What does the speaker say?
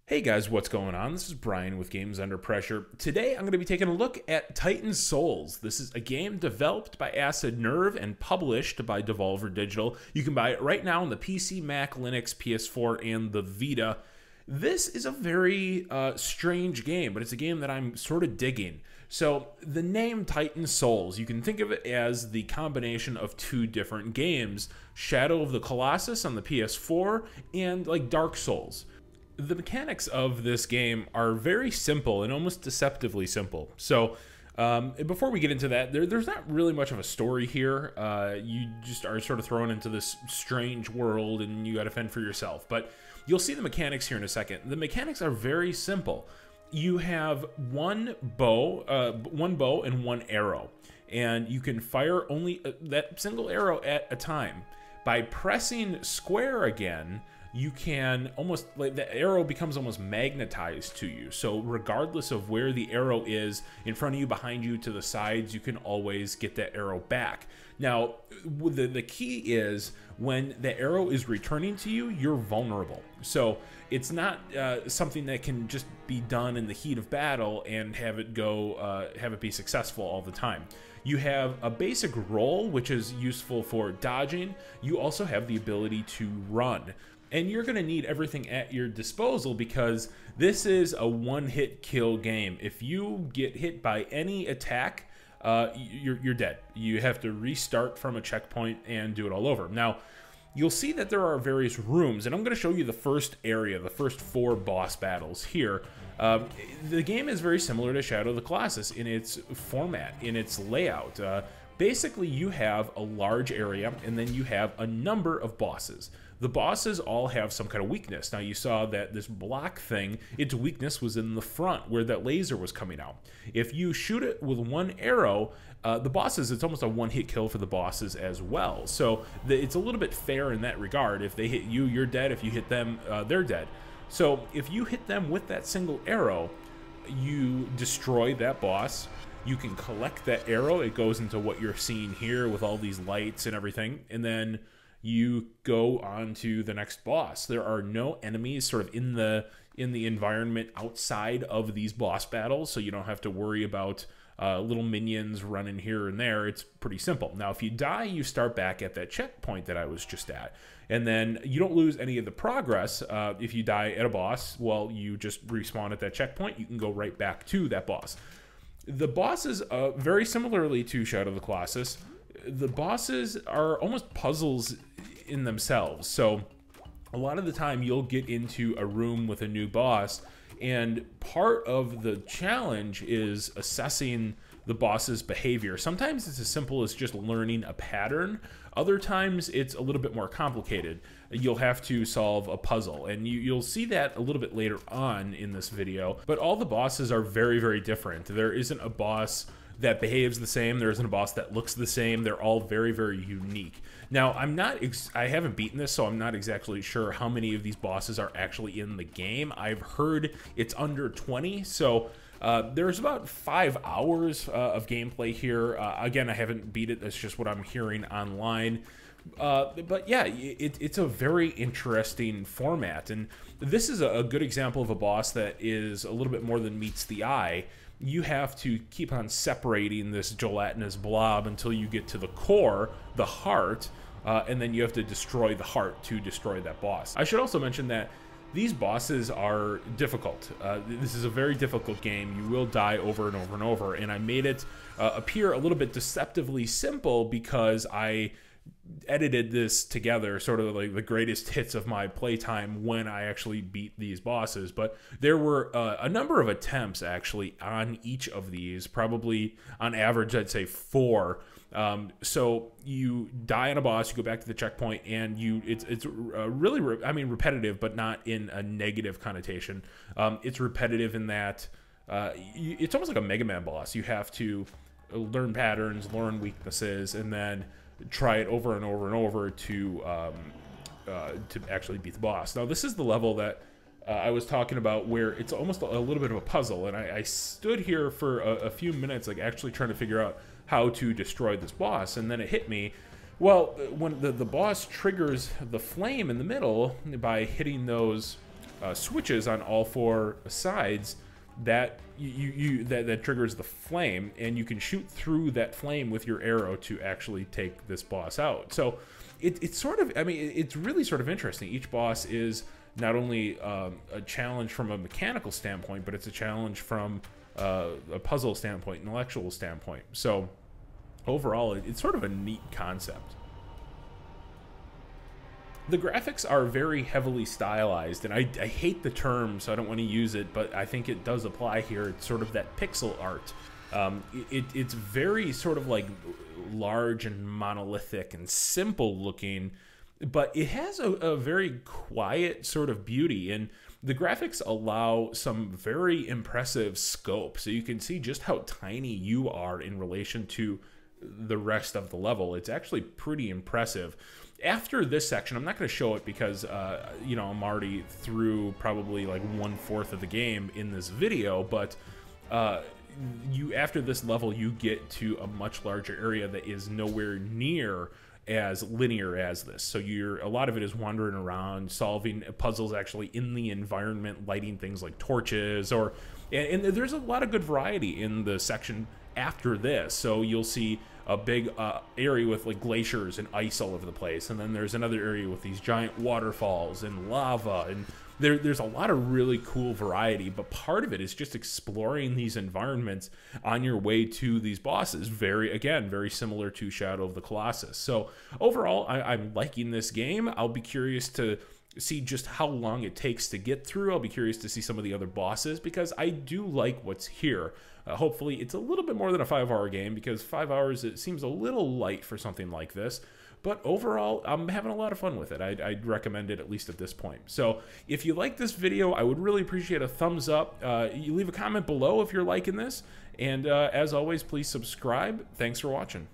Hey guys, what's going on? This is Brian with Games Under Pressure. Today I'm going to be taking a look at Titan Souls. This is a game developed by Acid Nerve and published by Devolver Digital. You can buy it right now on the PC, Mac, Linux, PS4, and the Vita. This is a very strange game, but it's a game that I'm sort of digging. So the name Titan Souls, you can think of it as the combination of two different games, Shadow of the Colossus on the PS4 and like Dark Souls. The mechanics of this game are very simple and almost deceptively simple. So before we get into that, there's not really much of a story here. You just are sort of thrown into this strange world and you got to fend for yourself. But you'll see the mechanics here in a second. The mechanics are very simple. You have one bow and one arrow, and you can fire only that single arrow at a time. By pressing square again, you can almost, like, the arrow becomes almost magnetized to you. So regardless of where the arrow is, in front of you, behind you, to the sides, you can always get that arrow back. Now, the key is when the arrow is returning to you, you're vulnerable. So it's not something that can just be done in the heat of battle and have it go, have it be successful all the time. You have a basic roll, which is useful for dodging. You also have the ability to run. And you're going to need everything at your disposal because this is a one-hit kill game. If you get hit by any attack, you're dead. You have to restart from a checkpoint and do it all over. Now, you'll see that there are various rooms, and I'm going to show you the first area, the first 4 boss battles here. The game is very similar to Shadow of the Colossus in its format, in its layout. Basically, you have a large area, and then you have a number of bosses. The bosses all have some kind of weakness. Now, you saw that this block thing, its weakness was in the front, where that laser was coming out. If you shoot it with one arrow, the bosses, it's almost a one-hit kill for the bosses as well. So it's a little bit fair in that regard. If they hit you, you're dead. If you hit them, they're dead. So if you hit them with that single arrow, you destroy that boss. You can collect that arrow. It goes into what you're seeing here with all these lights and everything. And then you go on to the next boss. There are no enemies sort of in the environment outside of these boss battles, so you don't have to worry about little minions running here and there. It's pretty simple. Now, if you die, you start back at that checkpoint that I was just at. And then you don't lose any of the progress. If you die at a boss, well, you just respawn at that checkpoint. You can go right back to that boss. The bosses, very similarly to Shadow of the Colossus, the bosses are almost puzzles in themselves. So a lot of the time you'll get into a room with a new boss, and part of the challenge is assessing the boss's behavior. Sometimes it's as simple as just learning a pattern. Other times it's a little bit more complicated. You'll have to solve a puzzle, and you'll see that a little bit later on in this video. But all the bosses are very, very different. There isn't a boss that behaves the same. There isn't a boss that looks the same. They're all very, very unique. Now, I haven't beaten this, so I'm not exactly sure how many of these bosses are actually in the game. I've heard it's under 20, so there's about 5 hours of gameplay here. Again, I haven't beat it. That's just what I'm hearing online. But yeah, it's a very interesting format, and this is a good example of a boss that is a little bit more than meets the eye. You have to keep on separating this gelatinous blob until you get to the core, the heart, and then you have to destroy the heart to destroy that boss. I should also mention that these bosses are difficult. This is a very difficult game. You will die over and over and over, and I made it appear a little bit deceptively simple because I edited this together, sort of like the greatest hits of my playtime when I actually beat these bosses. But there were a number of attempts actually on each of these, probably on average I'd say 4. So you die on a boss, you go back to the checkpoint, and it's really repetitive, but not in a negative connotation. It's repetitive in that it's almost like a Mega Man boss. You have to learn patterns, learn weaknesses, and then try it over and over and over to actually beat the boss. Now, this is the level that I was talking about, where it's almost a little bit of a puzzle, and I stood here for a few minutes, like actually trying to figure out how to destroy this boss, and then it hit me. Well, when the boss triggers the flame in the middle by hitting those switches on all 4 sides that that triggers the flame, and you can shoot through that flame with your arrow to actually take this boss out. So it's sort of, I mean, it's really sort of interesting. Each boss is not only a challenge from a mechanical standpoint, but it's a challenge from a puzzle standpoint, intellectual standpoint. So overall, it's sort of a neat concept. The graphics are very heavily stylized, and I hate the term, so I don't want to use it, but I think it does apply here. It's sort of that pixel art. It's very sort of like large and monolithic and simple looking, but it has a very quiet sort of beauty, and the graphics allow some very impressive scope, so you can see just how tiny you are in relation to the rest of the level. It's actually pretty impressive. After this section, I'm not going to show it because, you know, I'm already through probably like 1/4 of the game in this video, but after this level, you get to a much larger area that is nowhere near as linear as this. So a lot of it is wandering around, solving puzzles actually in the environment, lighting things like torches, and there's a lot of good variety in the section after this. So you'll see a big area with like glaciers and ice all over the place, and then there's another area with these giant waterfalls and lava, and there's a lot of really cool variety, but part of it is just exploring these environments on your way to these bosses. Very similar to Shadow of the Colossus. So overall, I'm liking this game. I'll be curious to see just how long it takes to get through. I'll be curious to see some of the other bosses, because I do like what's here. Hopefully it's a little bit more than a 5-hour game, because 5 hours, it seems a little light for something like this. But overall, I'm having a lot of fun with it. I'd recommend it, at least at this point. So if you like this video, I would really appreciate a thumbs up. You leave a comment below if you're liking this. And as always, please subscribe. Thanks for watching.